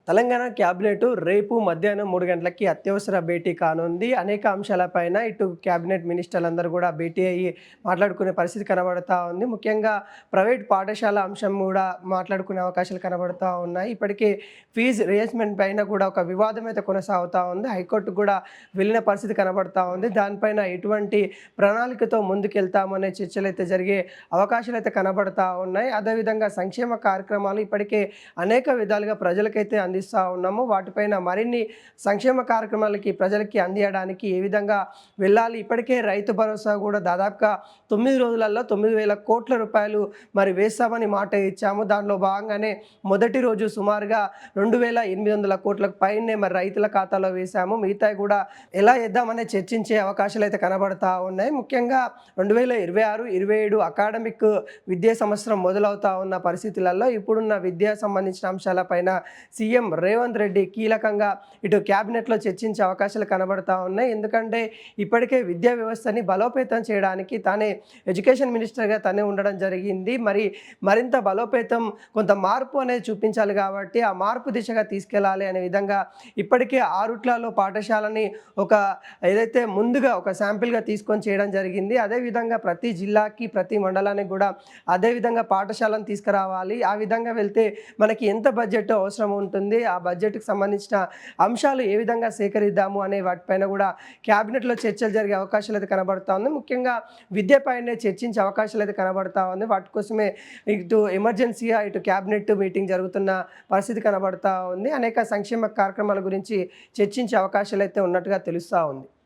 Telangana cabinet రేపు మధ్యాహ్నం 3 గంటలకి అత్యవసర భేటీ కానుంది. అనేక అంశాలపైన ఇటు క్యాబినెట్ మినిస్టర్లందరూ కూడా భేటీ అయ్యి మాట్లాడుకునే పరిస్థితి కనబడతా ఉంది. ముఖ్యంగా ప్రైవేట్ పాఠశాల అంశం కూడా మాట్లాడుకునే అవకాశాలు కనబడతా ఉన్నాయి. ఇప్పటికే ఫీజు రియంబర్స్‌మెంట్ పైన కూడా ఒక వివాదం అయితే కొనసాగుతా ఉంది. హైకోర్టుకు కూడా వెళ్ళిన పరిస్థితి కనబడతా ఉంది. దానిపైన ఎటువంటి ప్రణాళికతో ముందుకెళ్తామనే చర్చలైతే జరిగే అవకాశాలైతే కనబడతా ఉన్నాయి. అదేవిధంగా సంక్షేమ కార్యక్రమాలు ఇప్పటికే అనేక విధాలుగా ప్రజలకైతే అందిస్తూ ఉన్నాము. వాటిపైన మరిన్ని సంక్షేమ కార్యక్రమాలకి ప్రజలకి అందియడానికి ఏ విధంగా వెళ్ళాలి. ఇప్పటికే రైతు భరోసా కూడా దాదాపుగా 9 రోజులలో 9,000 కోట్ల రూపాయలు మరి వేస్తామని మాట ఇచ్చాము. దానిలో భాగంగానే మొదటి రోజు సుమారుగా 2,800 కోట్లకు పైనే మరి రైతుల ఖాతాలో వేశాము. మిగతాయి కూడా ఎలా వేద్దామనే చర్చించే అవకాశాలు అయితే కనబడతా ఉన్నాయి. ముఖ్యంగా 2026, 27 అకాడమిక్ విద్యా సంవత్సరం మొదలవుతా ఉన్న పరిస్థితులలో ఇప్పుడున్న విద్యా సంబంధించిన అంశాలపైన సీఎం రేవంత్ రెడ్డి కీలకంగా ఇటు క్యాబినెట్లో చర్చించే అవకాశాలు కనబడతా ఉన్నాయి. ఎందుకంటే ఇప్పటికే విద్యా వ్యవస్థని బలోపేతం చేయడానికి తానే ఎడ్యుకేషన్ మినిస్టర్గా తనే ఉండడం జరిగింది. మరింత బలోపేతం కొంత మార్పు అనేది చూపించాలి కాబట్టి ఆ మార్పు దిశగా తీసుకెళ్లాలి అనే విధంగా ఇప్పటికే ఆరుట్లలో పాఠశాలని ఒక ఏదైతే ముందుగా ఒక శాంపిల్గా తీసుకొని చేయడం జరిగింది. అదేవిధంగా ప్రతి జిల్లాకి ప్రతి మండలానికి కూడా అదేవిధంగా పాఠశాలను తీసుకురావాలి. ఆ విధంగా వెళ్తే మనకి ఎంత బడ్జెట్ అవసరం ఉంటుంది, ఆ బడ్జెట్కి సంబంధించిన అంశాలు ఏ విధంగా సేకరిద్దాము అనే వాటిపైన కూడా క్యాబినెట్లో చర్చలు జరిగే అవకాశాలు అయితే కనబడతా ఉంది. ముఖ్యంగా విద్యపైనే చర్చించే అవకాశాలు అయితే కనబడతా ఉంది. వాటి కోసమే ఇటు ఎమర్జెన్సీగా ఇటు క్యాబినెట్ మీటింగ్ జరుగుతున్న పరిస్థితి కనబడతా ఉంది. అనేక సంక్షేమ కార్యక్రమాల గురించి చర్చించే అవకాశాలు అయితే ఉన్నట్టుగా తెలుస్తూ ఉంది.